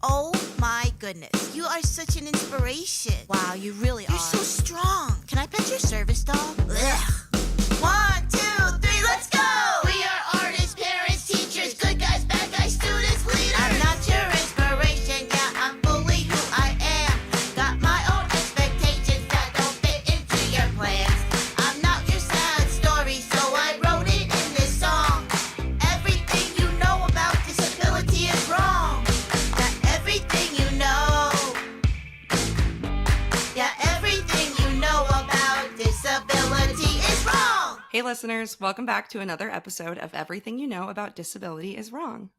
Oh my goodness, you are such an inspiration. Wow, you really are. You're so strong. Can I pet your service dog? Ugh. 1, 2, 3, let's go! We are artists, parents, teachers, good guys, bad guys, students, leaders. I'm not your inspiration, yeah, I'm fully who I am. Got my own expectations that don't fit into your plans. I'm not your sad story, so I wrote it in this song. Everything you know about disability is wrong. Yeah, everything you know. Yeah, everything you know about disability is wrong. Hey listeners, welcome back to another episode of Everything You Know About Disability is Wrong.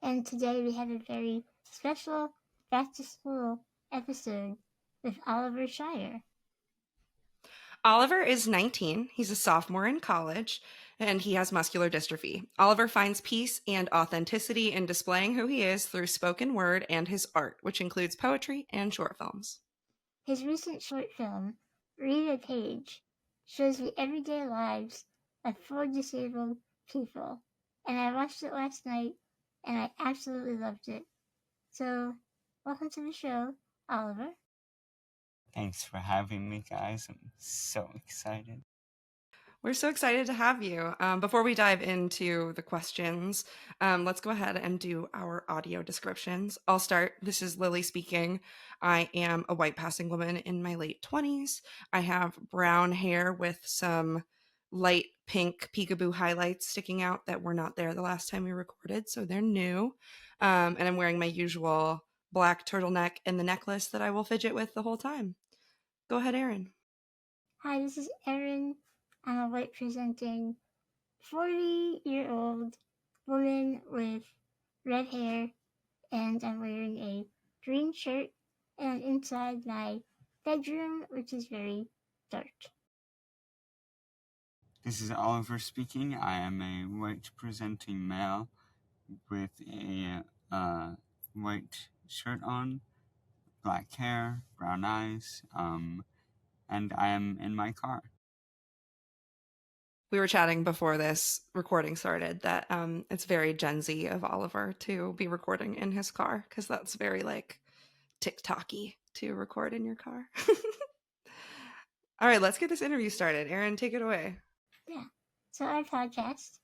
And today we have a very special back to school episode with Oliver Scheier. Oliver is 19, he's a sophomore in college, and he has muscular dystrophy. Oliver finds peace and authenticity in displaying who he is through spoken word and his art, which includes poetry and short films. His recent short film, Read a Page, shows the everyday lives of 4 disabled people, and I watched it last night, and I absolutely loved it. So, welcome to the show, Oliver. Thanks for having me, guys. I'm so excited. We're so excited to have you. Before we dive into the questions, let's go ahead and do our audio descriptions. I'll start. This is Lily speaking. I am a white passing woman in my late 20s. I have brown hair with some light pink peekaboo highlights sticking out that were not there the last time we recorded, so they're new. And I'm wearing my usual black turtleneck and the necklace that I will fidget with the whole time. Go ahead, Erin. Hi, this is Erin. I'm a white presenting 40-year-old woman with red hair, and I'm wearing a green shirt, and inside my bedroom, which is very dark. This is Oliver speaking. I am a white presenting male with a white shirt on, black hair, brown eyes, and I am in my car. We were chatting before this recording started that it's very Gen Z of Oliver to be recording in his car, because that's very like TikTok-y to record in your car. All right, let's get this interview started. Erin, take it away. Yeah. So our podcast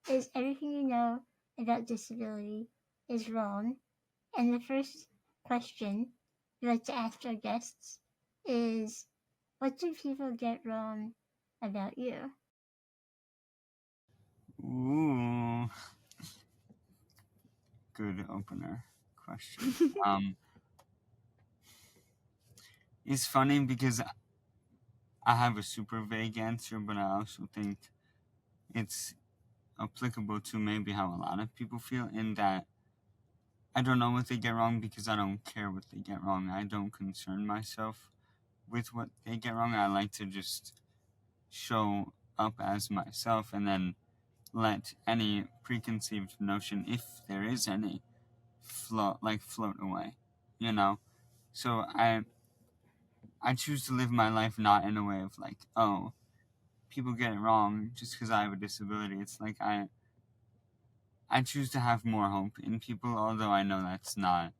is Everything You Know About Disability is Wrong. And the first question we like to ask our guests is, what do people get wrong about you? Ooh. Good opener question. It's funny because I have a super vague answer, but I also think it's applicable to maybe how a lot of people feel, in that I don't know what they get wrong because I don't care what they get wrong. I don't concern myself with what they get wrong. I like to just show up as myself and then let any preconceived notion, if there is any, float away, you know? So I choose to live my life not in a way of like, oh, people get it wrong just because I have a disability. It's like I choose to have more hope in people, although I know that's not.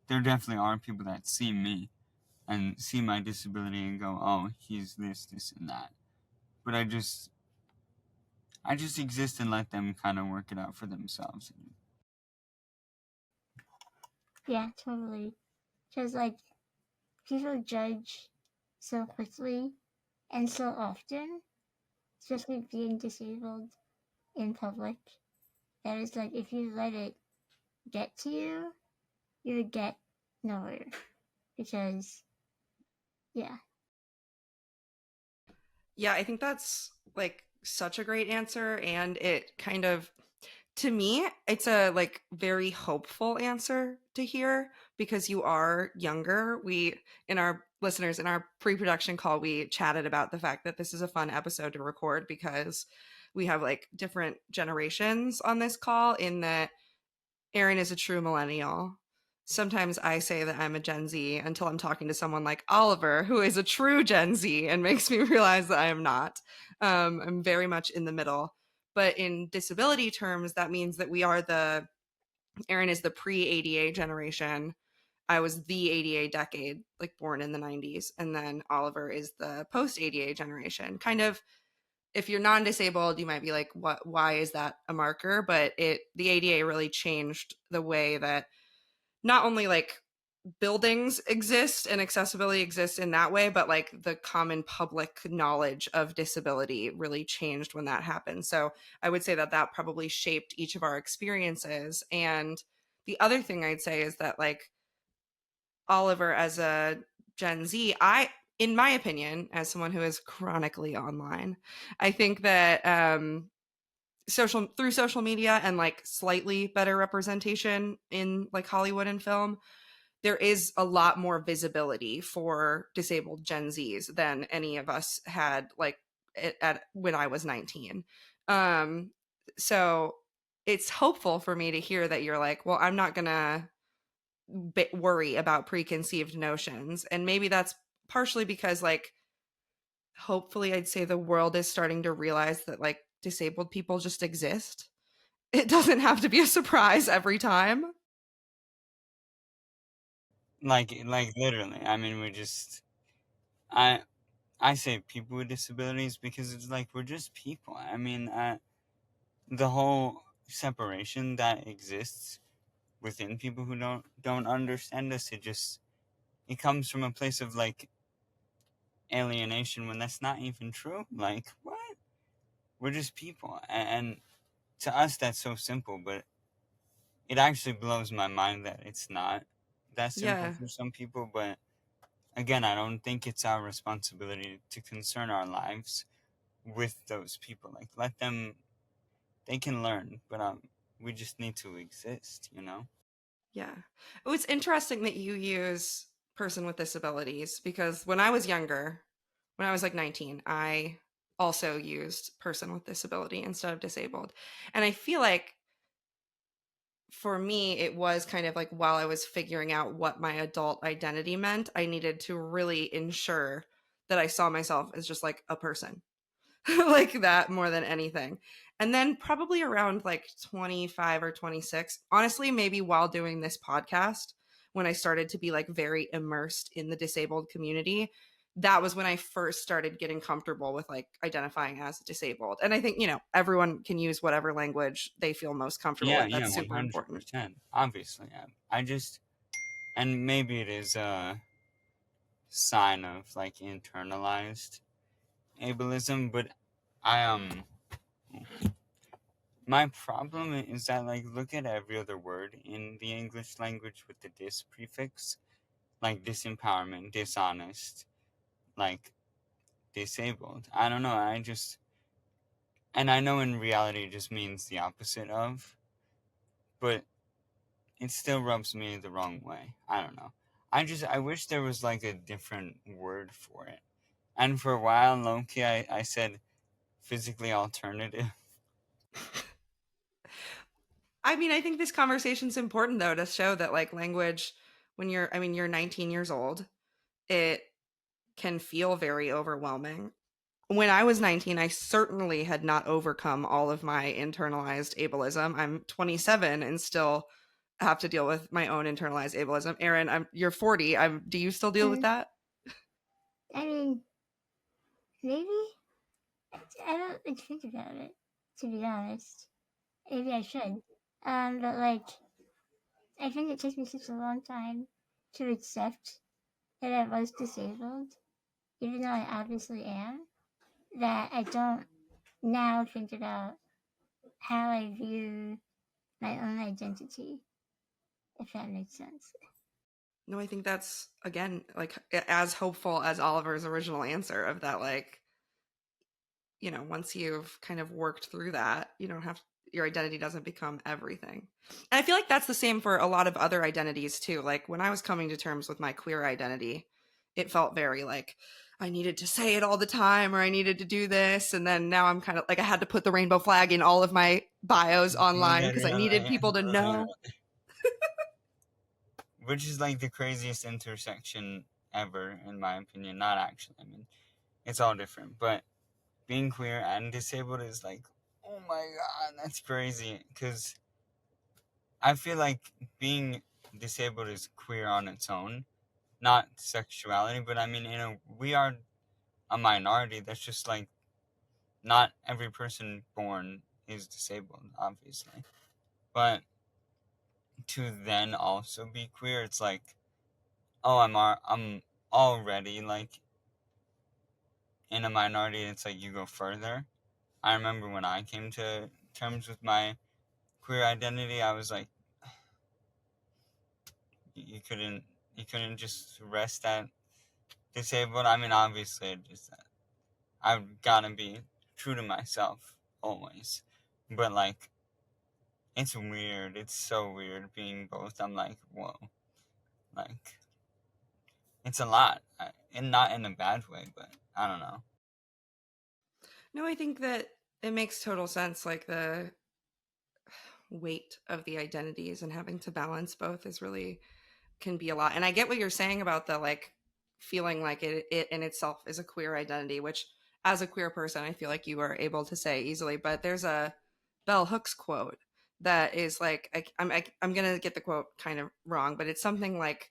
There definitely are people that see me and see my disability and go, oh, he's this, and that. But I just exist and let them kind of work it out for themselves. Yeah, totally. Because, like, people judge so quickly and so often, especially being disabled in public, that is like, if you let it get to you, you would get nowhere. Because, yeah. Yeah, I think that's like such a great answer, and it kind of, to me, it's a like very hopeful answer to hear, because you are younger. We, in our listeners, in our pre-production call, we chatted about the fact that this is a fun episode to record because we have like different generations on this call, in that Erin is a true millennial. Sometimes I say that I'm a Gen Z until I'm talking to someone like Oliver, who is a true Gen Z, and makes me realize that I am not. I'm very much in the middle. But in disability terms, that means that we are Erin is the pre-ADA generation. I was the ADA decade, like born in the 90s, and then Oliver is the post ADA generation. Kind of, if you're non-disabled, you might be like, what, why is that a marker? But the ADA really changed the way that not only like buildings exist and accessibility exists in that way, but like the common public knowledge of disability really changed when that happened. So I would say that that probably shaped each of our experiences. And the other thing I'd say is that like Oliver as a Gen Z, in my opinion, as someone who is chronically online, I think that through social media and like slightly better representation in like Hollywood and film, there is a lot more visibility for disabled Gen Zs than any of us had like when I was 19. So it's hopeful for me to hear that you're like, well, I'm not gonna worry about preconceived notions. And maybe that's partially because like hopefully I'd say the world is starting to realize that like disabled people just exist. It doesn't have to be a surprise every time. Like literally. I mean, I say people with disabilities because it's like we're just people. I mean, the whole separation that exists within people who don't understand us, it comes from a place of like alienation when that's not even true. Like, what? We're just people, and to us that's so simple, but it actually blows my mind that it's not that simple Yeah. for some people. But again, I don't think it's our responsibility to concern our lives with those people. Like, let them, they can learn, but we just need to exist, you know? Yeah. Oh, it's interesting that you use person with disabilities because when I was younger, when I was like 19, I also used person with disability instead of disabled. And I feel like for me, it was kind of like while I was figuring out what my adult identity meant, I needed to really ensure that I saw myself as just like a person. Like that more than anything. And then probably around like 25 or 26, honestly, maybe while doing this podcast, when I started to be like very immersed in the disabled community, that was when I first started getting comfortable with like identifying as disabled. And I think, everyone can use whatever language they feel most comfortable Yeah, with. yeah, That's super important. 100%. Obviously, yeah. And maybe it is a sign of like internalized ableism, but I, my problem is that, like, look at every other word in the English language with the dis prefix, like disempowerment, dishonest, like disabled. I don't know. And I know in reality it just means the opposite of, but it still rubs me the wrong way. I don't know. I wish there was like a different word for it. And for a while, Loki, I said physically alternative. I mean, I think this conversation's important though to show that like language when you're 19 years old, it can feel very overwhelming. When I was 19, I certainly had not overcome all of my internalized ableism. I'm 27 and still have to deal with my own internalized ableism. Aaron, you're 40. Do you still deal with Mm, that? I mean, maybe I don't like, think about it. To be honest, maybe I should. But like, I think it took me such a long time to accept that I was disabled, even though I obviously am, that I don't now think about how I view my own identity, if that makes sense. No, I think that's again like as hopeful as Oliver's original answer of that like once you've kind of worked through that, you don't have your identity doesn't become everything. And I feel like that's the same for a lot of other identities too. Like when I was coming to terms with my queer identity, it felt very like I needed to say it all the time or I needed to do this. And then now I'm kind of like I had to put the rainbow flag in all of my bios online because I needed people to know. Which is like the craziest intersection ever, in my opinion. Not actually. I mean, it's all different, but being queer and disabled is like, oh my god, that's crazy. Because I feel like being disabled is queer on its own, not sexuality, but I mean, we are a minority. That's just like, not every person born is disabled, obviously. But to then also be queer, it's like, oh, I'm already like in a minority. It's like you go further. I remember when I came to terms with my queer identity, I was like, you couldn't just rest at disabled. I mean, obviously, it just I've gotta be true to myself always, but like, it's weird. It's so weird being both. I'm like, whoa, like, it's a lot, and not in a bad way, but I don't know. No, I think that it makes total sense. Like the weight of the identities and having to balance both is really can be a lot. And I get what you're saying about the like feeling like it in itself is a queer identity, which as a queer person, I feel like you are able to say easily. But there's a Bell Hooks quote that is like, I'm going to get the quote kind of wrong, but it's something like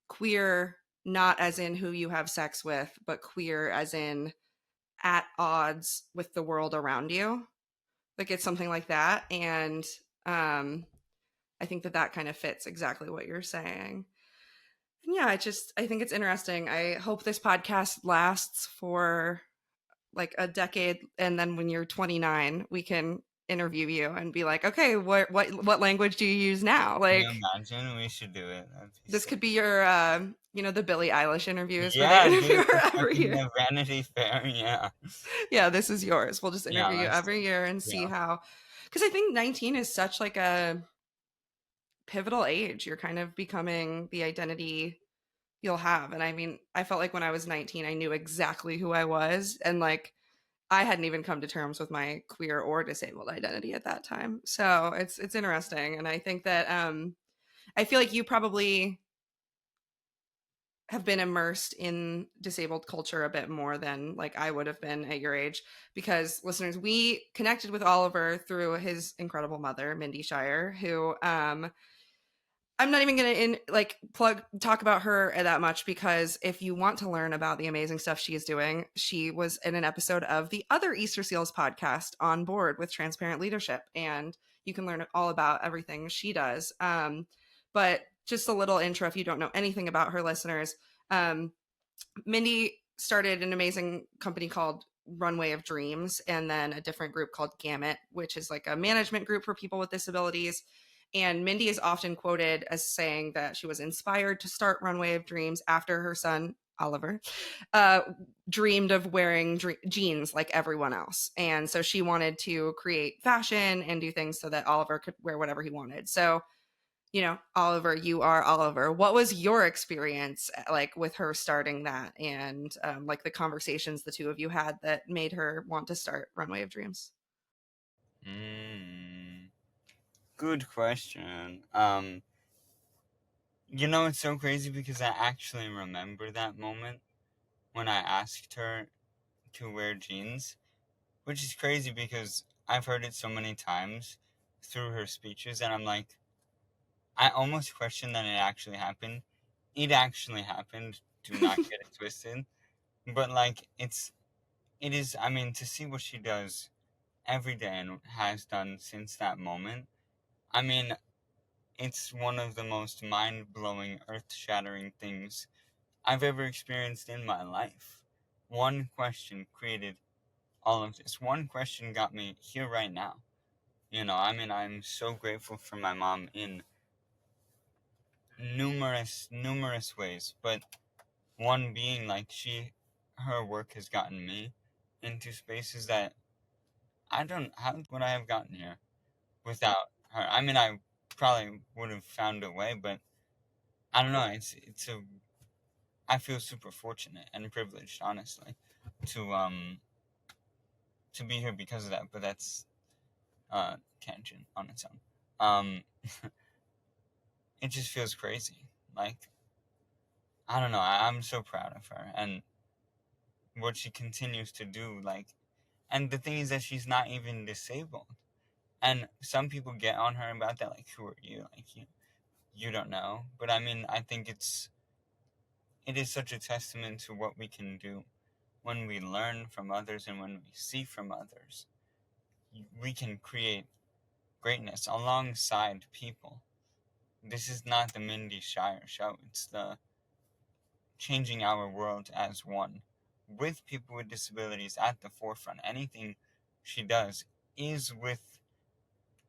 queer, not as in who you have sex with, but queer as in at odds with the world around you. Like it's something like that. And I think that that kind of fits exactly what you're saying. And yeah, I think it's interesting. I hope this podcast lasts for like a decade, and then when you're 29, we can interview you and be like, okay, what language do you use now? Can you Like, imagine? We should do it. That'd be this sick. could be your, the Billie Eilish interviews where Yeah, they dude, interview her the every fucking year. Vanity Fair, yeah. Yeah, this is yours. We'll just Yeah, interview you let's every year and see yeah. how, because I think 19 is such like a pivotal age. You're kind of becoming the identity you'll have. And I mean, I felt like when I was 19, I knew exactly who I was. And like, I hadn't even come to terms with my queer or disabled identity at that time. So it's interesting. And I think that I feel like you probably have been immersed in disabled culture a bit more than like I would have been at your age, because listeners, we connected with Oliver through his incredible mother, Mindy Scheier, who I'm not even going to talk about her that much, because if you want to learn about the amazing stuff she is doing, she was in an episode of the other Easter Seals podcast, On Board with Transparent Leadership, and you can learn all about everything she does. But just a little intro if you don't know anything about her, listeners. Mindy started an amazing company called Runway of Dreams, and then a different group called Gamut, which is like a management group for people with disabilities. And Mindy is often quoted as saying that she was inspired to start Runway of Dreams after her son, Oliver, dreamed of wearing jeans like everyone else. And so she wanted to create fashion and do things so that Oliver could wear whatever he wanted. So, Oliver, you are Oliver. What was your experience like with her starting that, and like the conversations the two of you had that made her want to start Runway of Dreams? Good question. It's so crazy because I actually remember that moment when I asked her to wear jeans, which is crazy because I've heard it so many times through her speeches, and I'm like, I almost question that it actually happened. It actually happened. Do not get it twisted. But like, it is. I mean, to see what she does every day and has done since that moment. I mean, it's one of the most mind-blowing, earth-shattering things I've ever experienced in my life. One question created all of this. One question got me here right now. I mean, I'm so grateful for my mom in numerous ways, but one being like her work has gotten me into spaces that how would I have gotten here without her? I mean, I probably would have found a way, but I don't know. I feel super fortunate and privileged, honestly, to be here because of that. But that's tangent on its own. It just feels crazy. Like, I don't know. I'm so proud of her and what she continues to do. Like, and the thing is that she's not even disabled. And some people get on her about that. Like, who are you? Like, you don't know. But I mean, I think it is such a testament to what we can do when we learn from others and when we see from others. We can create greatness alongside people. This is not the Mindy Scheier show. It's the changing our world as one, with people with disabilities at the forefront. Anything she does is with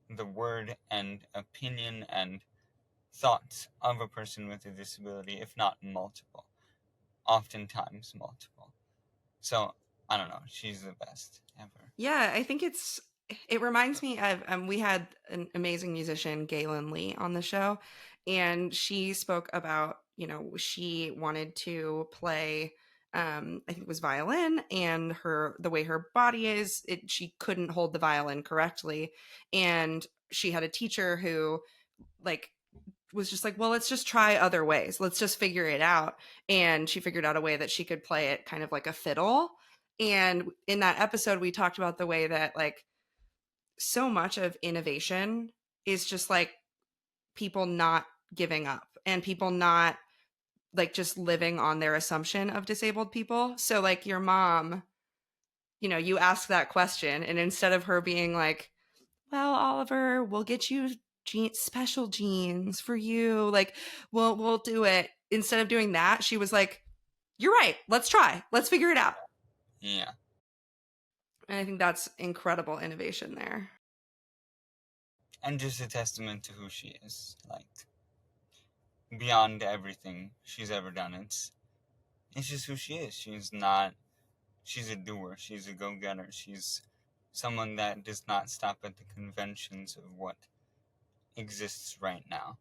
the word and opinion and thoughts of a person with a disability, if not multiple, oftentimes multiple. So I don't know, she's the best ever. Yeah, I think it reminds me of we had an amazing musician, Gaelynn Lea, on the show, and she spoke about, she wanted to play I think it was violin, and the way her body is, she couldn't hold the violin correctly, and she had a teacher who like was just like, well, let's just try other ways. Let's just figure it out. And she figured out a way that she could play it kind of like a fiddle. And in that episode, we talked about the way that like so much of innovation is just like people not giving up and people not like just living on their assumption of disabled people. So like your mom, you ask that question, and instead of her being like, well, Oliver, we'll get you special jeans for you. Like, we'll do it. Instead of doing that, she was like, you're right. Let's try. Let's figure it out. Yeah. And I think that's incredible innovation there. And just a testament to who she is. Like, beyond everything she's ever done, it's just who she is. She's a doer. She's a go-getter. She's someone that does not stop at the conventions of what exists right now.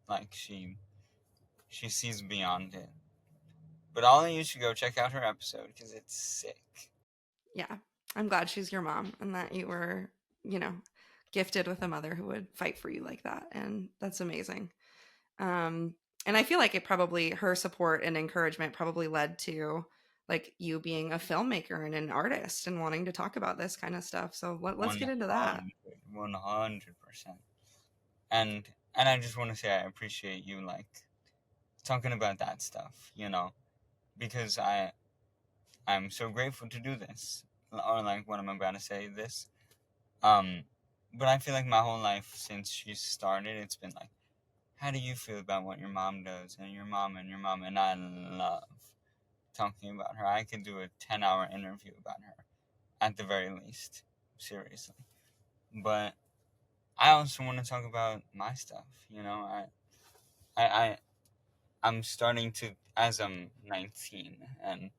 Like, she sees beyond it. But all of you should go check out her episode, because it's sick. Yeah, I'm glad she's your mom and that you were, gifted with a mother who would fight for you like that. And that's amazing. And I feel like her support and encouragement probably led to like you being a filmmaker and an artist and wanting to talk about this kind of stuff. So let's get into that. 100%. And I just want to say I appreciate you like talking about that stuff, because I'm so grateful to do this, or like what I'm about to say this. But I feel like my whole life since she started, it's been like, how do you feel about what your mom does and your mom, and I love talking about her. I could do a 10-hour interview about her at the very least, seriously. But I also want to talk about my stuff, I'm starting to, as I'm 19 and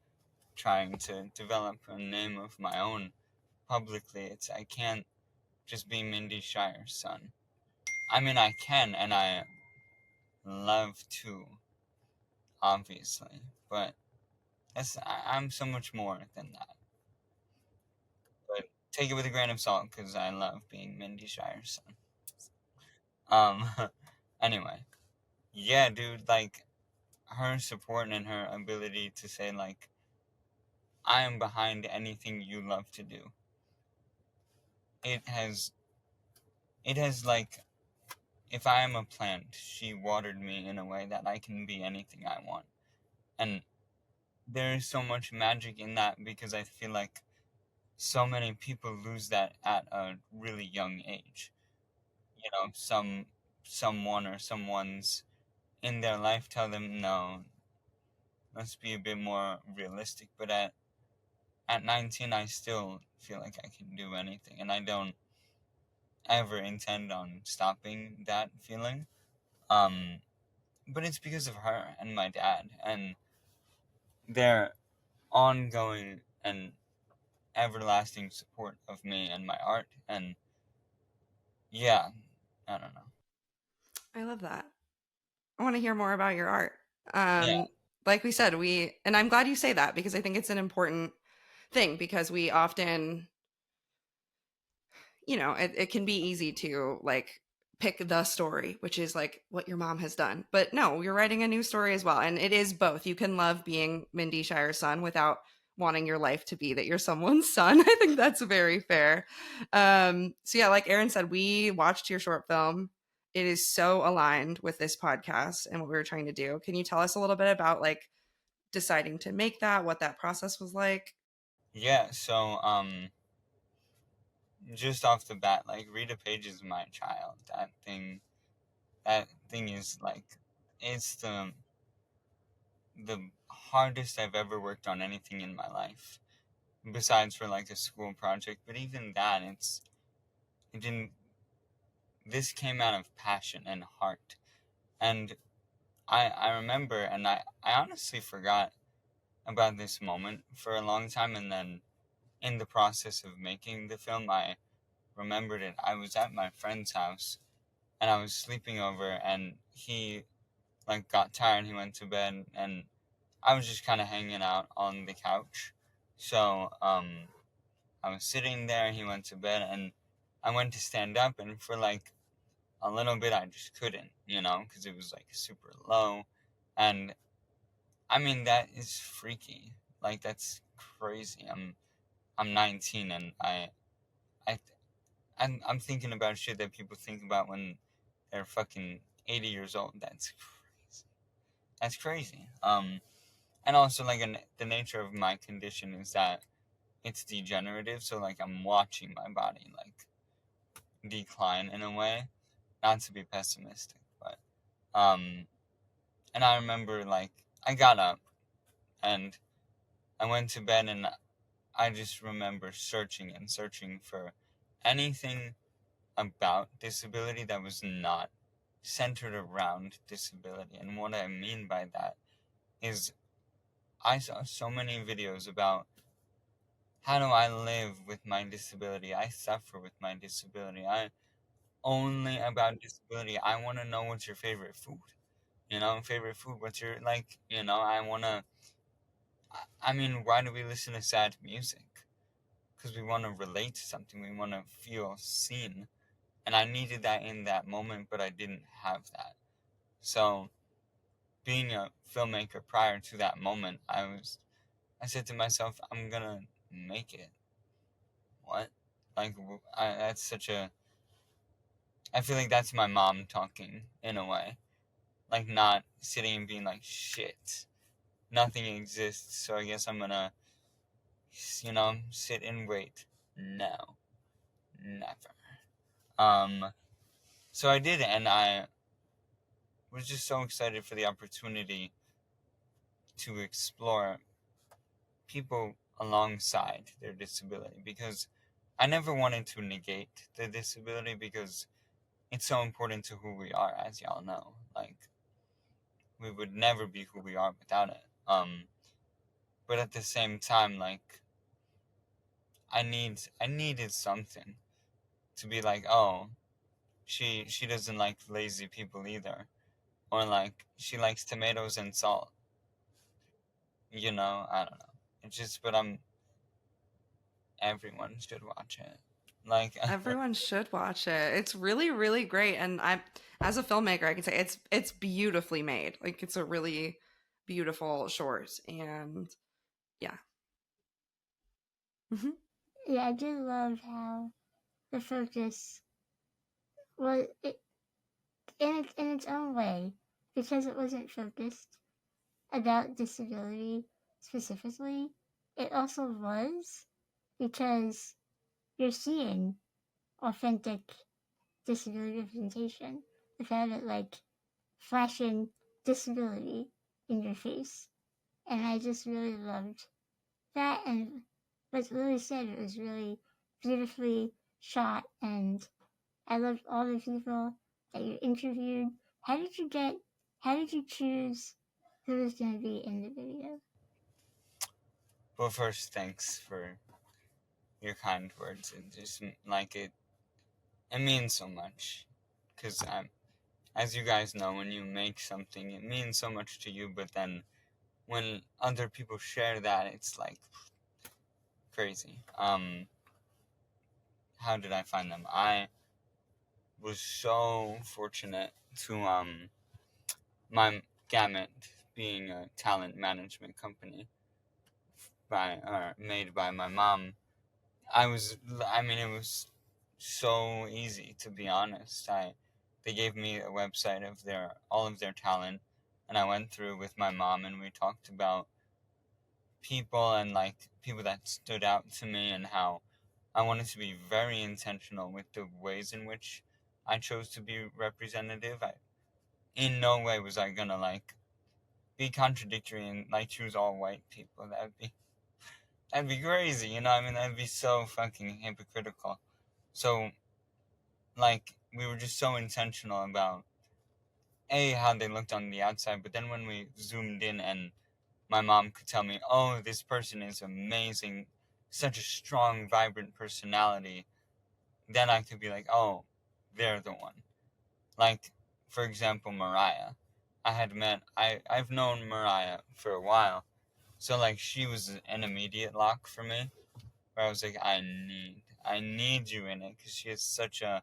trying to develop a name of my own publicly, I can't just be Mindy Scheier's son. I mean, I can, and I love to, obviously, but I'm so much more than that. But take it with a grain of salt, because I love being Mindy Scheier's son. Anyway, yeah, dude, like, her support and her ability to say, like, I am behind anything you love to do. It has, like, if I am a plant, she watered me in a way that I can be anything I want. And there is so much magic in that, because I feel like so many people lose that at a really young age. Someone or someone's in their life tell them, no, let's be a bit more realistic. But at 19, I still feel like I can do anything, and I don't ever intend on stopping that feeling. But it's because of her and my dad and their ongoing and everlasting support of me and my art. And yeah, I don't know. I love that. I want to hear more about your art. Yeah. Like we said, and I'm glad you say that, because I think it's an important thing, because we often, it can be easy to like pick the story, which is like what your mom has done. But no, you're writing a new story as well. And it is both. You can love being Mindy Scheier's son without wanting your life to be that you're someone's son. I think that's very fair. So yeah, like Aaron said, we watched your short film. it is so aligned with this podcast and what we were trying to do. Can you tell us a little bit about like deciding to make that, what that process was like? Yeah, so just off the bat, like Rita Page is my child. That thing is like, it's the hardest I've ever worked on anything in my life, besides for like a school project. But even that, it didn't. This came out of passion and heart, and I remember, and I honestly forgot about this moment for a long time, and then in the process of making the film, I remembered it. I was at my friend's house, and I was sleeping over, and he like got tired. He went to bed, and I was just kind of hanging out on the couch. So I was sitting there. He went to bed, and I went to stand up, and for like a little bit, I just couldn't, because it was like super low, and I mean that is freaky. Like that's crazy. I'm 19, and I I'm thinking about shit that people think about when they're fucking 80 years old. That's crazy. That's crazy. And also like the nature of my condition is that it's degenerative. So like I'm watching my body like decline in a way. Not to be pessimistic, but and I remember like I got up and I went to bed, and I just remember searching and searching for anything about disability that was not centered around disability. And what I mean by that is I saw so many videos about how do I live with my disability, I suffer with my disability, I only about disability. I want to know what's your favorite food. Favorite food. What's your like? I want to. I mean, why do we listen to sad music? Because we want to relate to something. We want to feel seen. And I needed that in that moment, but I didn't have that. So, being a filmmaker prior to that moment, I said to myself, I'm gonna make it. What? Like, that's such a. I feel like that's my mom talking in a way. Like, not sitting and being like, shit, nothing exists, so I guess I'm gonna, sit and wait. No. Never. So I did, and I was just so excited for the opportunity to explore people alongside their disability, because I never wanted to negate the disability, because it's so important to who we are, as y'all know. Like, we would never be who we are without it. But at the same time, like, I needed something to be like, oh, she doesn't like lazy people either, or like she likes tomatoes and salt. I don't know. It's just, but everyone should watch it. Like, Everyone should watch it. It's really, really great. And as a filmmaker, I can say it's beautifully made. Like it's a really beautiful short. And yeah. Hmm. Yeah, I do love how the focus was in its own way, because it wasn't focused about disability specifically. It also was because you're seeing authentic disability representation without it like flashing disability in your face. And I just really loved that. And like Lily said, it was really beautifully shot, and I loved all the people that you interviewed. How did you choose who was going to be in the video? well, first, thanks for your kind words. It just like it means so much, because as you guys know, when you make something, it means so much to you. But then when other people share that, it's like crazy. How did I find them? I was so fortunate to my Gamut being a talent management company made by my mom. I mean, it was so easy, to be honest. they gave me a website of all of their talent, and I went through with my mom, and we talked about people and like people that stood out to me, and how I wanted to be very intentional with the ways in which I chose to be representative. In no way was I gonna like be contradictory and like choose all white people. That'd be crazy, you know? I mean, that'd be so fucking hypocritical. So, like, we were just so intentional about how they looked on the outside, but then when we zoomed in and my mom could tell me, oh, this person is amazing, such a strong, vibrant personality, then I could be like, oh, they're the one. Like, for example, Mariah. I've known Mariah for a while, so like she was an immediate lock for me, where I was like, I need you in it, because she is such a,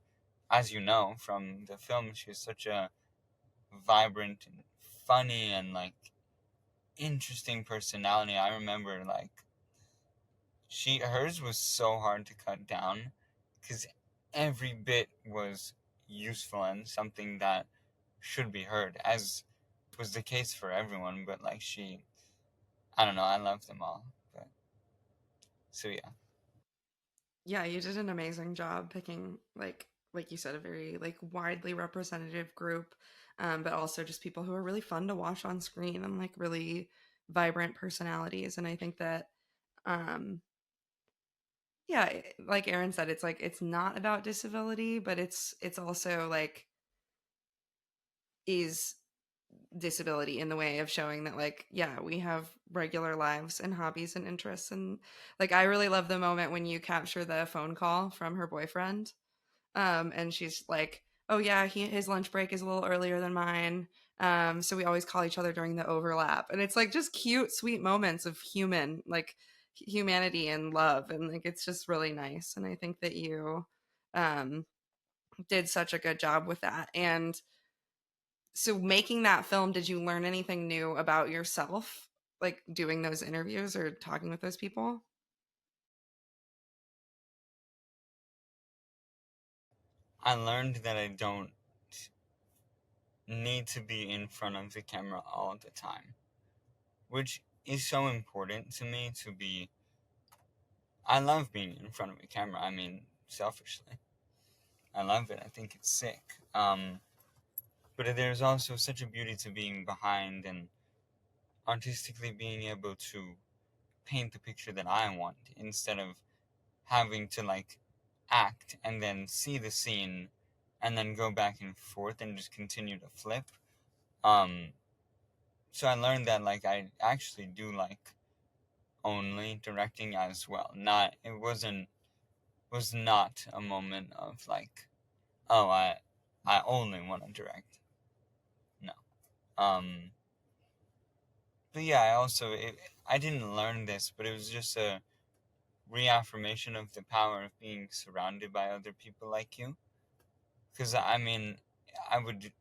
as you know from the film, she is such a vibrant and funny and like interesting personality. I remember like hers was so hard to cut down, because every bit was useful and something that should be heard, as was the case for everyone. But like I don't know, I love them all. But so yeah. Yeah, you did an amazing job picking like you said, a very like widely representative group, but also just people who are really fun to watch on screen and like really vibrant personalities. And I think that um yeah, like Aaron said, it's like it's not about disability, but it's also like is disability in the way of showing that like yeah, we have regular lives and hobbies and interests. And like I really love the moment when you capture the phone call from her boyfriend, and she's like, oh yeah, his lunch break is a little earlier than mine, so we always call each other during the overlap. And it's like just cute sweet moments of humanity and love, and like it's just really nice. And I think that you um did such a good job with that. And so making that film, did you learn anything new about yourself, like doing those interviews or talking with those people? I learned that I don't need to be in front of the camera all the time, which is so important to me to be. I love being in front of a camera. I mean, selfishly, I love it. I think it's sick. But there's also such a beauty to being behind and artistically being able to paint the picture that I want, instead of having to like act and then see the scene and then go back and forth and just continue to flip. Um, so I learned that like I actually do like only directing as well. Was not a moment of like, oh, I only want to direct. No. Um, but yeah, I didn't learn this, but it was just a reaffirmation of the power of being surrounded by other people like you. Because I mean, I would,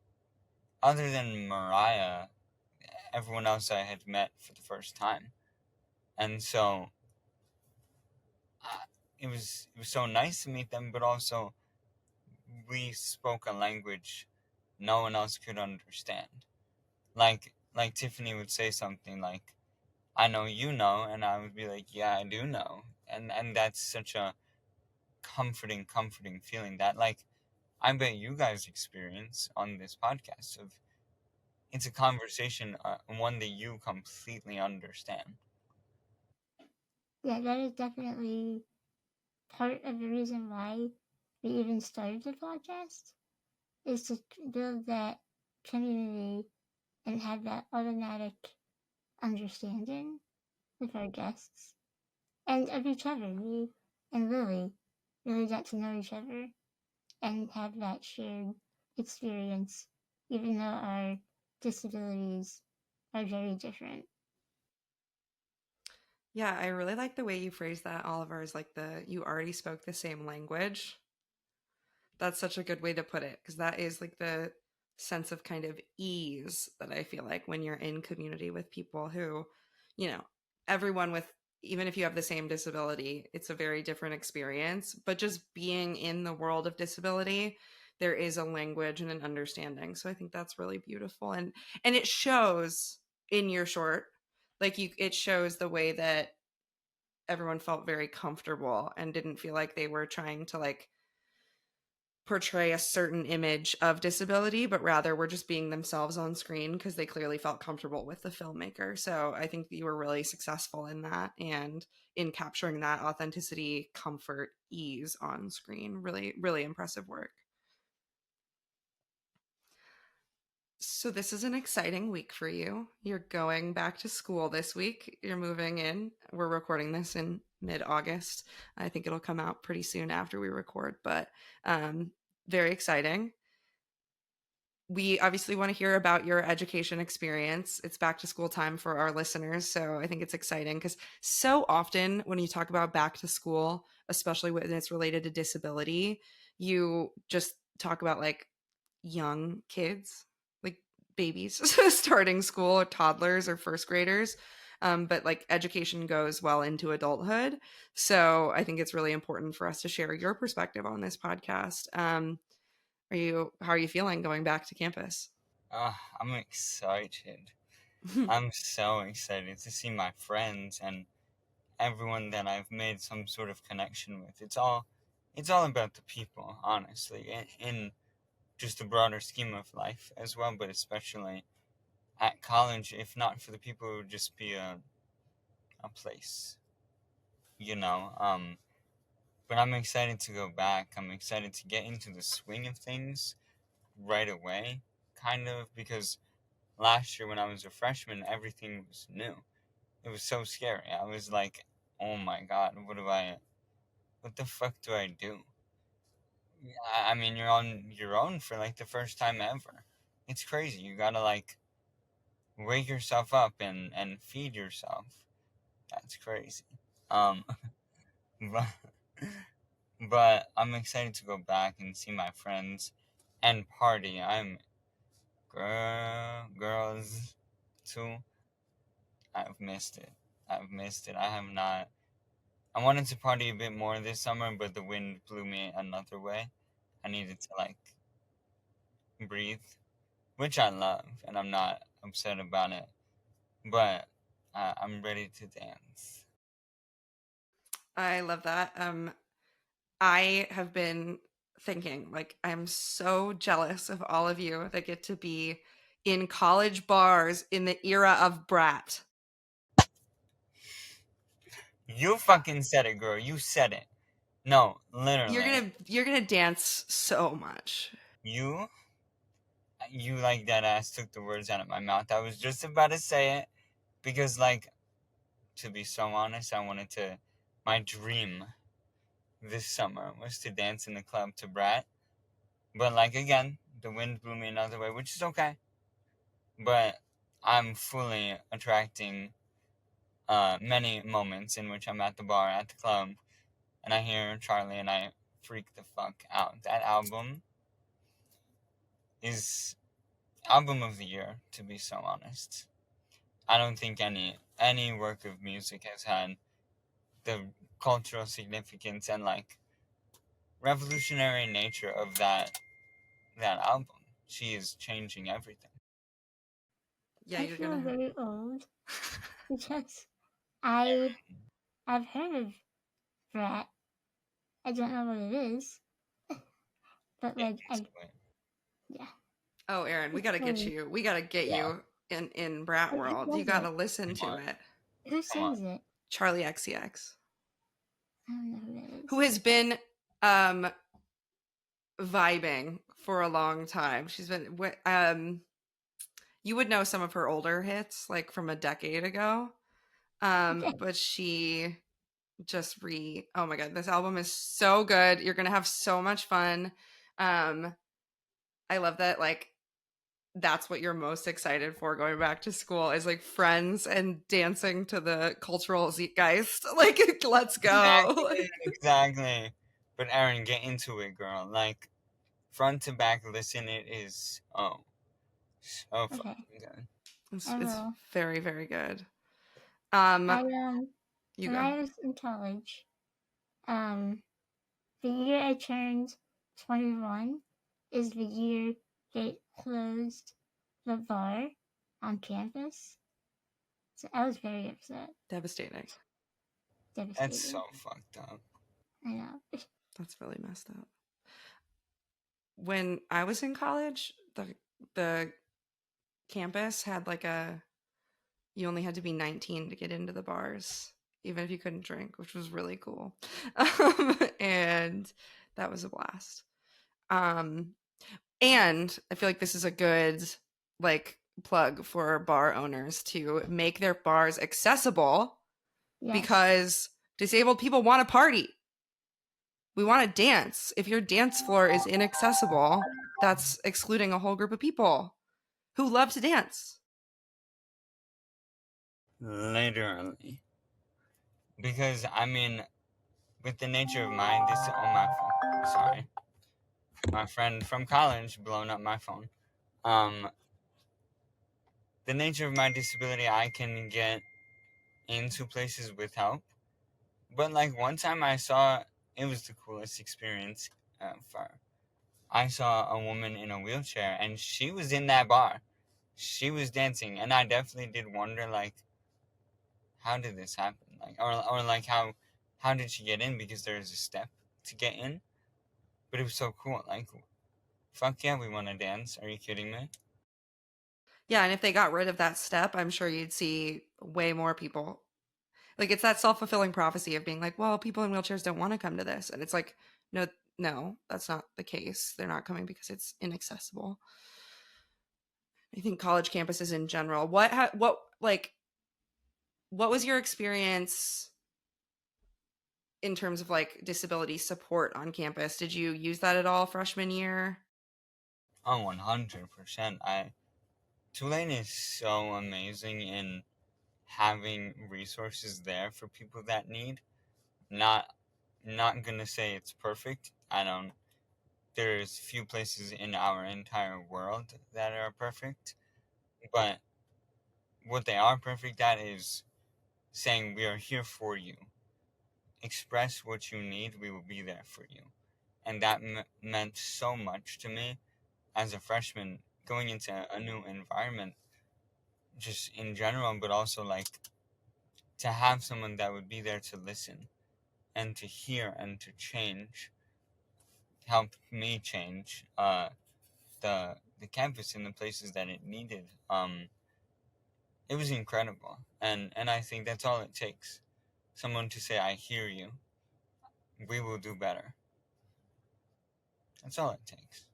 other than Mariah, everyone else I had met for the first time, and so it was so nice to meet them, but also we spoke a language no one else could understand. Like Tiffany would say something like, "I know you know," and I would be like, "Yeah, I do know," and that's such a comforting feeling that like I bet you guys experience on this podcast of it's a conversation, one that you completely understand. Yeah, that is definitely part of the reason why we even started the podcast, is to build that community and have that automatic understanding with our guests and of each other. Me and Lily really got to know each other and have that shared experience, even though our disabilities are very different. Yeah, I really like the way you phrase that, Oliver, is like you already spoke the same language. That's such a good way to put it, because that is like the sense of kind of ease that I feel like when you're in community with people who, you know, everyone with, even if you have the same disability, it's a very different experience. But just being in the world of disability, there is a language and an understanding. So I think that's really beautiful, and it shows in your short, like it shows the way that everyone felt very comfortable and didn't feel like they were trying to like portray a certain image of disability, but rather were just being themselves on screen because they clearly felt comfortable with the filmmaker. So I think you were really successful in that and in capturing that authenticity, comfort, ease on screen. Really, really impressive work. So this is an exciting week for you. You're going back to school this week. You're moving in. We're recording this in mid-August. I think it'll come out pretty soon after we record, but very exciting. We obviously want to hear about your education experience. It's back to school time for our listeners. So I think it's exciting because so often when you talk about back to school, especially when it's related to disability, you just talk about like young kids, like babies starting school, or toddlers or first graders. But like education goes well into adulthood. So I think it's really important for us to share your perspective on this podcast. How are you feeling going back to campus? I'm excited. I'm so excited to see my friends and everyone that I've made some sort of connection with. It's all about the people, honestly, in just the broader scheme of life as well, but especially at college. If not for the people, it would just be a place, you know. But I'm excited to go back. I'm excited to get into the swing of things right away, kind of, because last year when I was a freshman, everything was new. It was so scary. I was like, oh my god, what the fuck do I do? I mean, you're on your own for like the first time ever. It's crazy. You gotta like wake yourself up and feed yourself. That's crazy. Um, but, but I'm excited to go back and see my friends and party. Girls too. I've missed it. I have not. I wanted to party a bit more this summer, but the wind blew me another way. I needed to like breathe, which I love, and I'm not upset about it. But I'm ready to dance. I love that. I have been thinking, like, I'm so jealous of all of you that get to be in college bars in the era of Brat. You fucking said it, girl. You said it. No, literally. You're gonna dance so much. You like that ass took the words out of my mouth. I was just about to say it because, like, to be so honest, my dream this summer was to dance in the club to Brat. But, like, again, the wind blew me another way, which is okay. But I'm fully attracting many moments in which I'm at the bar, at the club, and I hear Charlie and I freak the fuck out. That album is album of the year, to be so honest. I don't think any work of music has had the cultural significance and like revolutionary nature of that album. She is changing everything. Yeah, I you're feel gonna. very old because I've heard of Brat. I don't know what it is, but Get like into it. yeah. Oh, Aaron, we gotta get you. We gotta get Yeah. you in Brat Who World. You does gotta it? listen Come to on. it. Who sings it? Charlie XCX, I don't know who that is. who has been vibing for a long time. She's been you would know some of her older hits like from a decade ago. Okay. But she just oh my god, this album is so good. You're gonna have so much fun. I love that like that's what you're most excited for going back to school is like friends and dancing to the cultural zeitgeist. Like let's go. Exactly. But Aaron, get into it, girl. Like front to back, listen. It is so Okay. fucking good. I It's will. very, very good. I You when go. I was in college, the year I turned 21, is the year they closed the bar on campus. So I was very upset. Devastating. Devastating. That's so fucked up. I know. That's really messed up. When I was in college, the campus had like you only had to be 19 to get into the bars, even if you couldn't drink, which was really cool. And that was a blast. And I feel like this is a good like plug for bar owners to make their bars accessible Yes. because disabled people want to party. We want to dance. If your dance floor is inaccessible, that's excluding a whole group of people who love to dance. Literally. Because, I mean, with the nature of my my phone. Sorry. My friend from college blowing up my phone. The nature of my disability, I can get into places with help. But, like, one time I saw, it was the coolest experience ever. I saw a woman in a wheelchair, and she was in that bar. She was dancing, and I definitely did wonder, like, how did this happen? Like, or like, how did she get in? Because there's a step to get in. But it was so cool. Like, fuck yeah, we want to dance. Are you kidding me? Yeah, and if they got rid of that step, I'm sure you'd see way more people. Like, it's that self-fulfilling prophecy of being like, well, people in wheelchairs don't want to come to this. And it's like, no, that's not the case. They're not coming because it's inaccessible. I think college campuses in general. What was your experience in terms of like disability support on campus? Did you use that at all freshman year? Oh, 100%. Tulane is so amazing in having resources there for people that need. Not gonna say it's perfect. There's few places in our entire world that are perfect. But what they are perfect at is saying, we are here for you. Express what you need, we will be there for you. And that meant so much to me as a freshman going into a new environment, just in general, but also like to have someone that would be there to listen and to hear and to change, help me change the campus in the places that it needed. It was incredible, and I think that's all it takes. Someone to say, I hear you, we will do better. That's all it takes.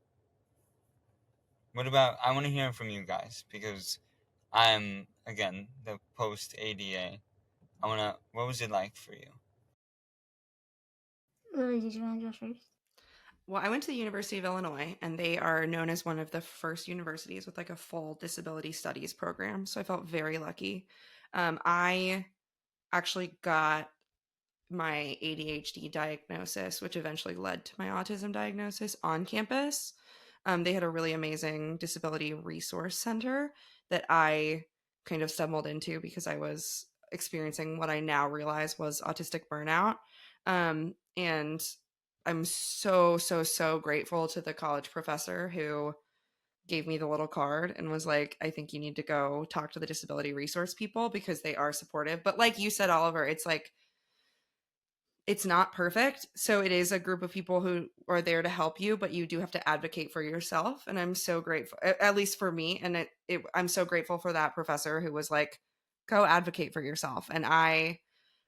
What about, I want to hear from you guys, because I'm, again, the post-ADA. What was it like for you? Lily, did you want to go first? Well, I went to the University of Illinois, and they are known as one of the first universities with like a full disability studies program. So I felt very lucky. I actually got my ADHD diagnosis, which eventually led to my autism diagnosis, on campus. They had a really amazing disability resource center that I kind of stumbled into because I was experiencing what I now realize was autistic burnout. And I'm so, so, so grateful to the college professor who gave me the little card and was like, I think you need to go talk to the disability resource people because they are supportive. But like you said, Oliver, it's like, it's not perfect. So it is a group of people who are there to help you, but you do have to advocate for yourself. And I'm so grateful, at least for me. And I'm so grateful for that professor who was like, go advocate for yourself. And I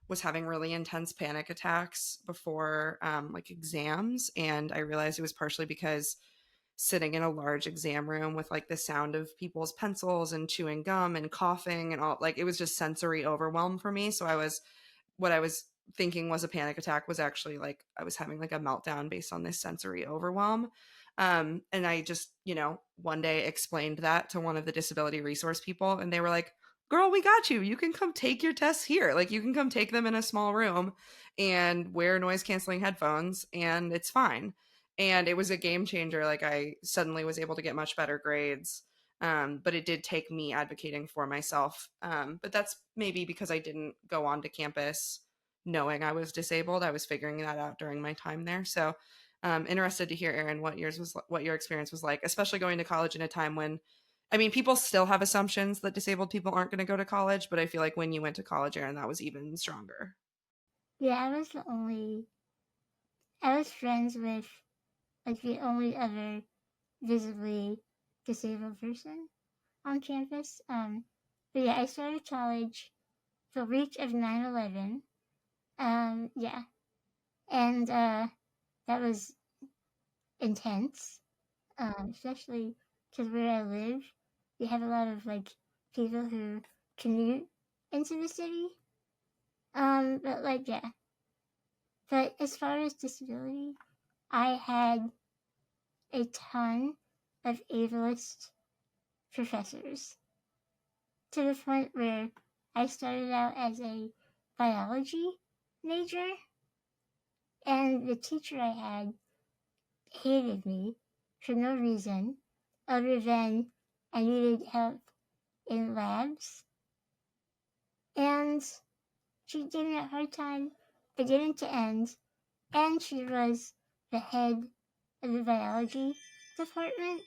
was having really intense panic attacks before like exams. And I realized it was partially because sitting in a large exam room with like the sound of people's pencils and chewing gum and coughing and all, like it was just sensory overwhelm for me. So what I was thinking was a panic attack was actually like I was having like a meltdown based on this sensory overwhelm. And I just, one day explained that to one of the disability resource people, and they were like, girl, we got you. You can come take your tests here. Like you can come take them in a small room and wear noise canceling headphones and it's fine. And it was a game changer. Like I suddenly was able to get much better grades. But it did take me advocating for myself. But that's maybe because I didn't go on to campus knowing I was disabled. I was figuring that out during my time there. So Interested to hear, Erin, what your experience was like, especially going to college in a time when, I mean, people still have assumptions that disabled people aren't going to go to college, but I feel like when you went to college, Erin, that was even stronger. Yeah, I was friends with like the only other visibly disabled person on campus. But yeah, I started college the week of 9/11. Yeah, and that was intense, especially because where I live, we have a lot of like people who commute into the city. But like yeah, but as far as disability, I had a ton of ableist professors to the point where I started out as a biology major, and the teacher I had hated me for no reason other than I needed help in labs. And she gave me a hard time beginning to end, and she was the head of the biology department.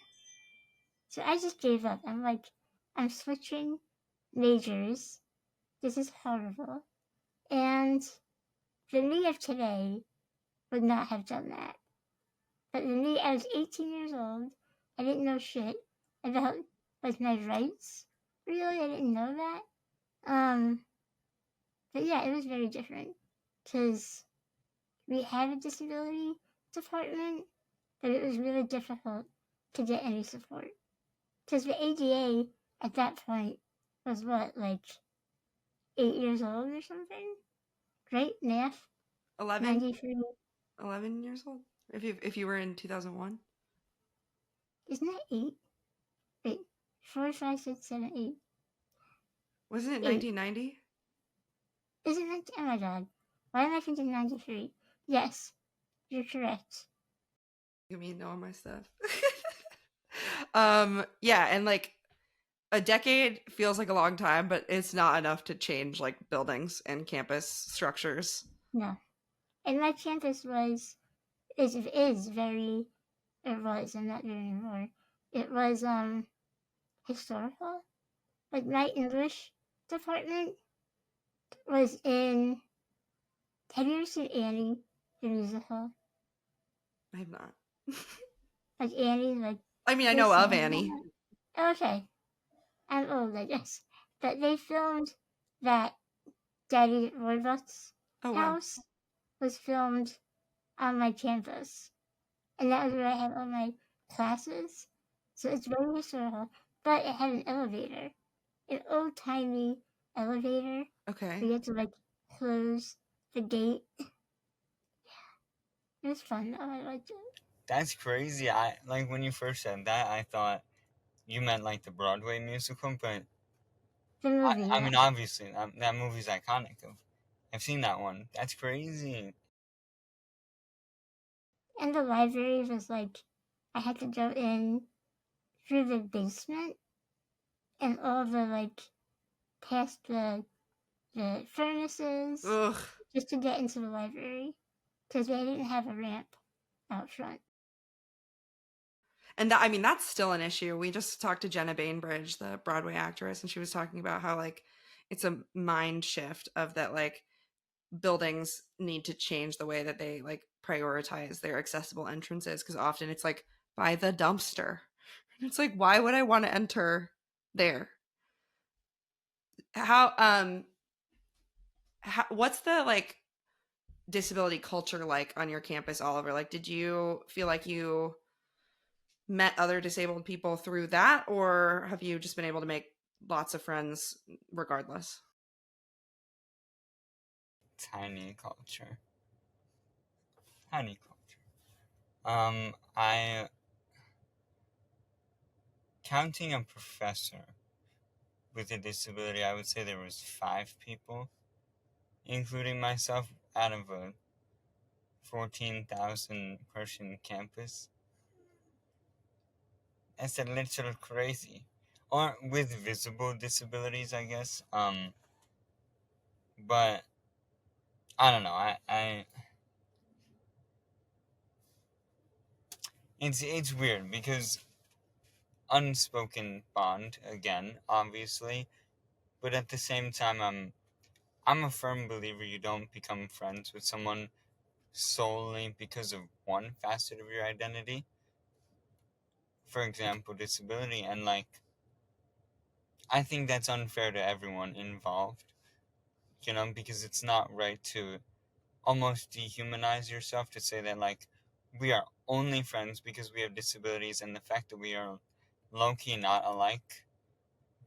So I just gave up. I'm like, I'm switching majors. This is horrible. And the me of today would not have done that. But the me, I was 18 years old. I didn't know shit about like my rights. Really, I didn't know that. But yeah, it was very different because we had a disability department, but it was really difficult to get any support because the ADA at that point was what, like 8 years old or something, right? Math, 11, 93. 11 years old. If you were in 2001, Isn't that 8? Wait, 4, 5, 6, 7, 8. wasn't it 8. 1990? Isn't it? Oh my god. Why am I thinking 93? Yes, you're correct. Give me know all my stuff. Yeah, and like a decade feels like a long time, but it's not enough to change like buildings and campus structures. No. And my campus is very, it was, I'm not there anymore. It was, historical. Like my English department was in, have you ever seen Annie, the musical? I have not. Like Annie, like. I mean, I know of Annie. Okay. I'm old, I guess. But they filmed that Daddy Roybut's house was filmed on my campus. And that was where I had all my classes. So it's very historical. But it had an elevator. An old timey elevator. Okay. So you had to like close the gate. Yeah. It was fun though. I liked it. That's crazy. I like when you first said that, I thought you meant like the Broadway musical, but The movie, I mean, obviously that movie's iconic. I've seen that one. That's crazy. And the library was like, I had to go in through the basement and all the like past the furnaces. Ugh. Just to get into the library because they didn't have a ramp out front. And that, I mean, that's still an issue. We just talked to Jenna Bainbridge, the Broadway actress, and she was talking about how like it's a mind shift of that like buildings need to change the way that they like prioritize their accessible entrances, because often it's like by the dumpster. And it's like, why would I want to enter there? What's the like disability culture like on your campus, Oliver? Like, did you feel like you met other disabled people through that, or have you just been able to make lots of friends regardless? Tiny culture. I counting a professor with a disability, I would say there was 5 people, including myself, out of a 14,000 person campus. That's a little crazy. Or with visible disabilities, I guess. But I don't know. It's weird because unspoken bond again, obviously, but at the same time, I'm a firm believer you don't become friends with someone solely because of one facet of your identity. For example, disability, and like I think that's unfair to everyone involved, because it's not right to almost dehumanize yourself to say that like we are only friends because we have disabilities, and the fact that we are low-key not alike,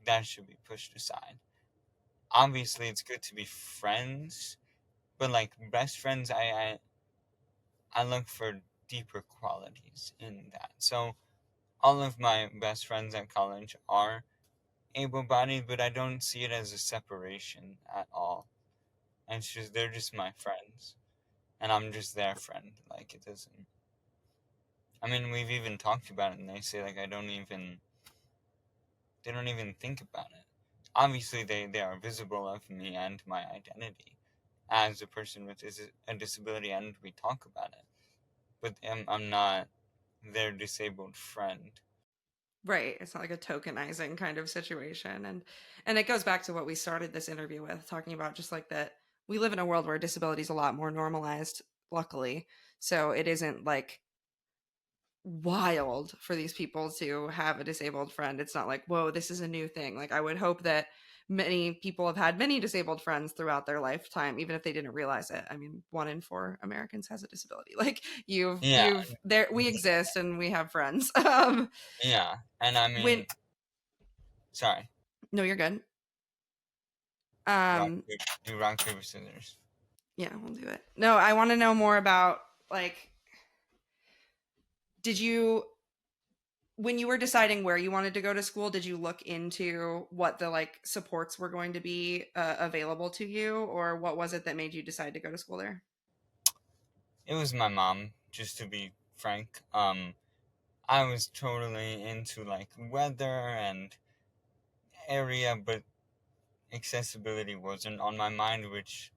that should be pushed aside. Obviously it's good to be friends, but like best friends, I look for deeper qualities in that. So all of my best friends at college are able-bodied, but I don't see it as a separation at all. And it's just they're just my friends, and I'm just their friend. Like it doesn't. I mean, we've even talked about it, and they say like they don't even think about it. Obviously, they are visible of me and my identity as a person with a disability, and we talk about it. But I'm not their disabled friend. Right. It's not like a tokenizing kind of situation. And it goes back to what we started this interview with, talking about just like that we live in a world where disability is a lot more normalized, luckily. So it isn't like wild for these people to have a disabled friend. It's not like, whoa, this is a new thing. Like I would hope that many people have had many disabled friends throughout their lifetime, even if they didn't realize it. I mean, 1 in 4 Americans has a disability. Like Yeah, you've there, we exist and we have friends. yeah, and I When mean, sorry, no, you're good. rock, Um, do rock paper scissors. yeah, we'll do it. No, I want to know more about like, did you when you were deciding where you wanted to go to school, did you look into what the like supports were going to be available to you, or what was it that made you decide to go to school there? It was my mom, just to be frank. I was totally into like weather and area, but accessibility wasn't on my mind, which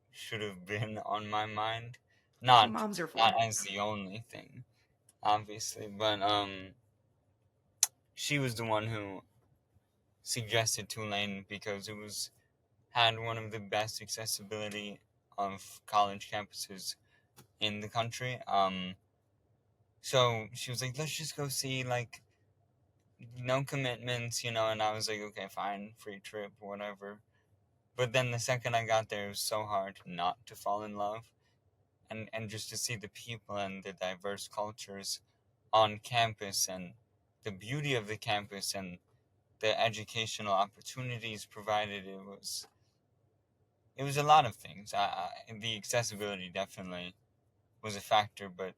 should have been on my mind. That's what Not moms are not for. as the only thing, obviously, but she was the one who suggested Tulane because it was had one of the best accessibility of college campuses in the country. So she was like, let's just go see, like, no commitments, and I was like, okay, fine, free trip, whatever. But then the second I got there, it was so hard not to fall in love, and just to see the people and the diverse cultures on campus, and the beauty of the campus, and the educational opportunities provided. It was a lot of things. The accessibility definitely was a factor, but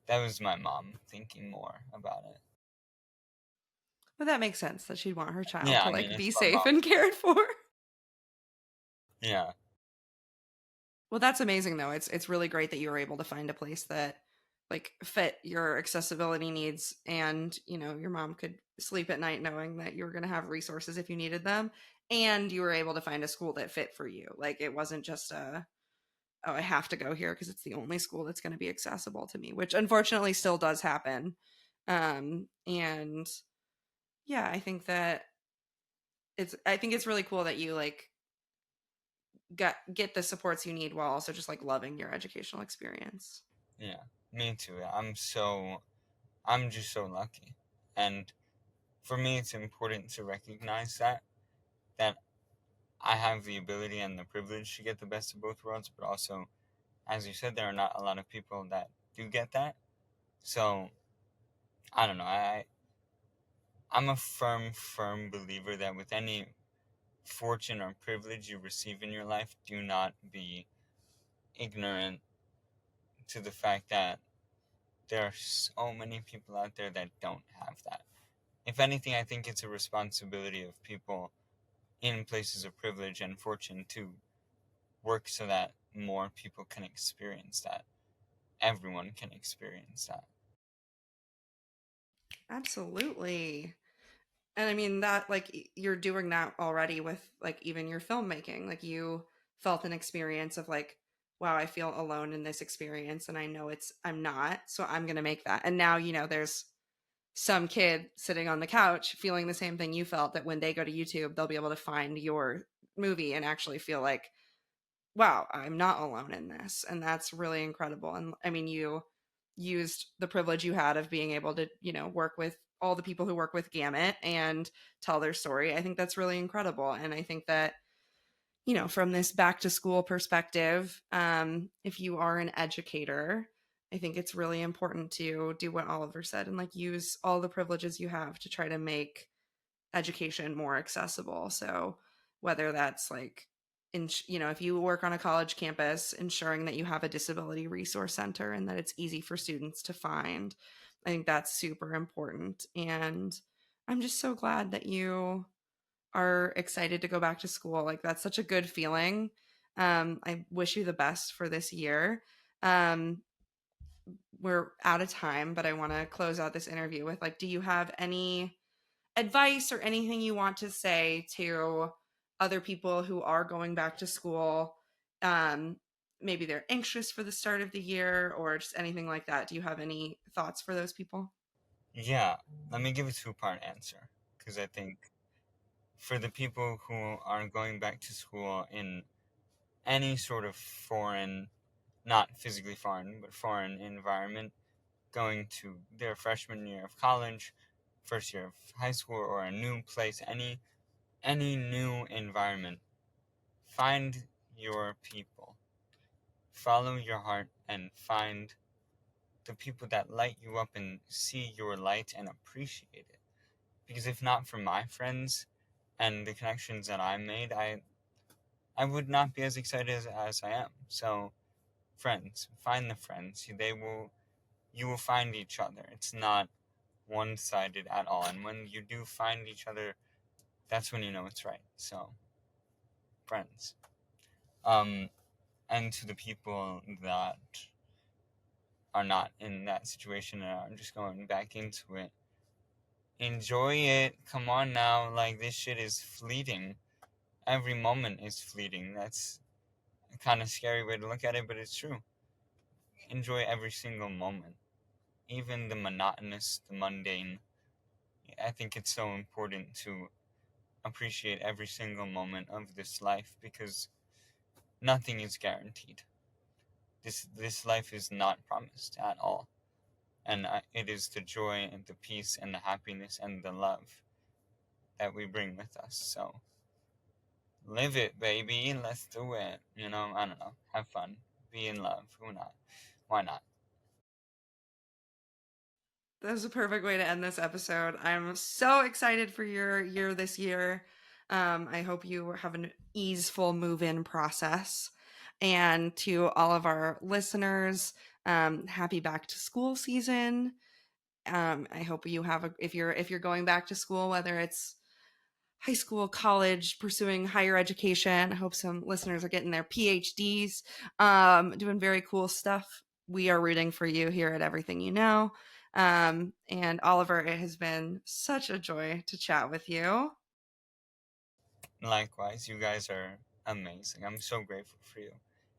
that was my mom thinking more about it. But that makes sense that she'd want her child Yeah, to I mean, like it's be my safe mom. and cared for. Yeah, Well, that's amazing though. It's really great that you were able to find a place that like fit your accessibility needs, and your mom could sleep at night knowing that you were going to have resources if you needed them, and you were able to find a school that fit for you. Like it wasn't just a, oh, I have to go here because it's the only school that's going to be accessible to me, which unfortunately still does happen. And yeah, I think it's really cool that you like get the supports you need while also just like loving your educational experience. yeah, me too. I'm just so lucky. And for me, it's important to recognize that I have the ability and the privilege to get the best of both worlds, but also, as you said, there are not a lot of people that do get that. So, I don't know. I'm a firm believer that with any fortune or privilege you receive in your life, do not be ignorant to the fact that there are so many people out there that don't have that. If anything, I think it's a responsibility of people in places of privilege and fortune to work so that more people can experience that. Everyone can experience that. Absolutely. And I mean that like you're doing that already with like even your filmmaking. Like you felt an experience of like wow, I feel alone in this experience, and I know I'm not, so I'm going to make that. And now, there's some kid sitting on the couch feeling the same thing you felt, that when they go to YouTube, they'll be able to find your movie and actually feel like, wow, I'm not alone in this. And that's really incredible. And I mean, you used the privilege you had of being able to, work with all the people who work with Gamut and tell their story. I think that's really incredible. And I think that, from this back to school perspective, if you are an educator, I think it's really important to do what Oliver said and like use all the privileges you have to try to make education more accessible. So whether that's like, if you work on a college campus, ensuring that you have a disability resource center and that it's easy for students to find, I think that's super important. And I'm just so glad that you are excited to go back to school. Like, that's such a good feeling. I wish you the best for this year. We're out of time, but I want to close out this interview with, like, do you have any advice or anything you want to say to other people who are going back to school? Maybe they're anxious for the start of the year or just anything like that. Do you have any thoughts for those people? Yeah, let me give a two-part answer, because I think for the people who are going back to school in any sort of foreign, not physically foreign, but foreign environment, going to their freshman year of college, first year of high school, or a new place, any new environment, find your people. Follow your heart and find the people that light you up and see your light and appreciate it. Because if not for my friends and the connections that I made, I would not be as excited as I am. So, friends, find the friends. You will find each other. It's not one-sided at all. And when you do find each other, that's when you know it's right. So, friends. And to the people that are not in that situation and are just going back into it, enjoy it. Come on now. Like, this shit is fleeting. Every moment is fleeting. That's a kind of scary way to look at it, but it's true. Enjoy every single moment. Even the monotonous, the mundane. I think it's so important to appreciate every single moment of this life, because nothing is guaranteed. This life is not promised at all. And it is the joy and the peace and the happiness and the love that we bring with us. So, live it, baby. Let's do it. I don't know. Have fun. Be in love. Who not? Why not? That was a perfect way to end this episode. I'm so excited for your year this year. I hope you have an easeful move-in process. And to all of our listeners, happy back to school season. I hope you have if you're going back to school, whether it's high school, college, pursuing higher education. I hope some listeners are getting their PhDs, doing very cool stuff. We are rooting for you here at Everything You Know. And Oliver, it has been such a joy to chat with you. Likewise, you guys are amazing. I'm so grateful for you.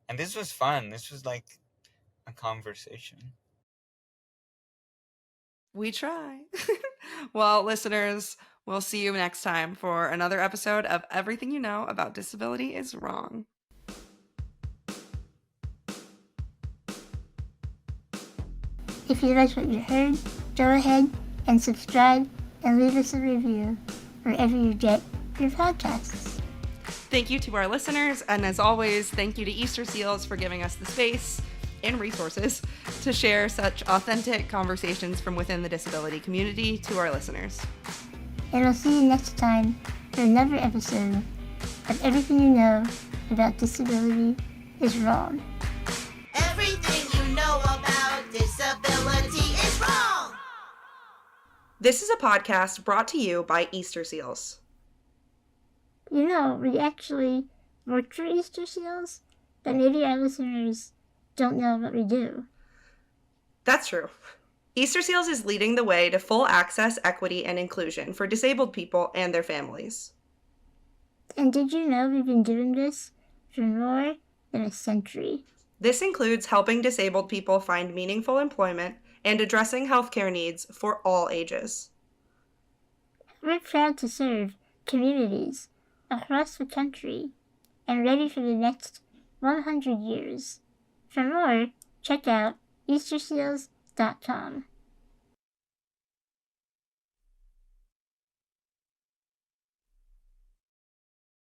And this was fun. This was like a conversation. We try. Well, listeners, we'll see you next time for another episode of Everything You Know About Disability is Wrong. If you liked what you heard, go ahead and subscribe and leave us a review wherever you get your podcasts. Thank you to our listeners, and as always, thank you to Easter Seals for giving us the space and resources to share such authentic conversations from within the disability community to our listeners. And we'll see you next time for another episode of Everything You Know About Disability is Wrong. Everything you know about disability is wrong. This is a podcast brought to you by Easter Seals. You know, we actually work for Easter Seals, but maybe our listeners don't know what we do. That's true. Easter Seals is leading the way to full access, equity, and inclusion for disabled people and their families. And did you know we've been doing this for more than a century? This includes helping disabled people find meaningful employment and addressing healthcare needs for all ages. We're proud to serve communities across the country and ready for the next 100 years. For more, check out easterseals.com.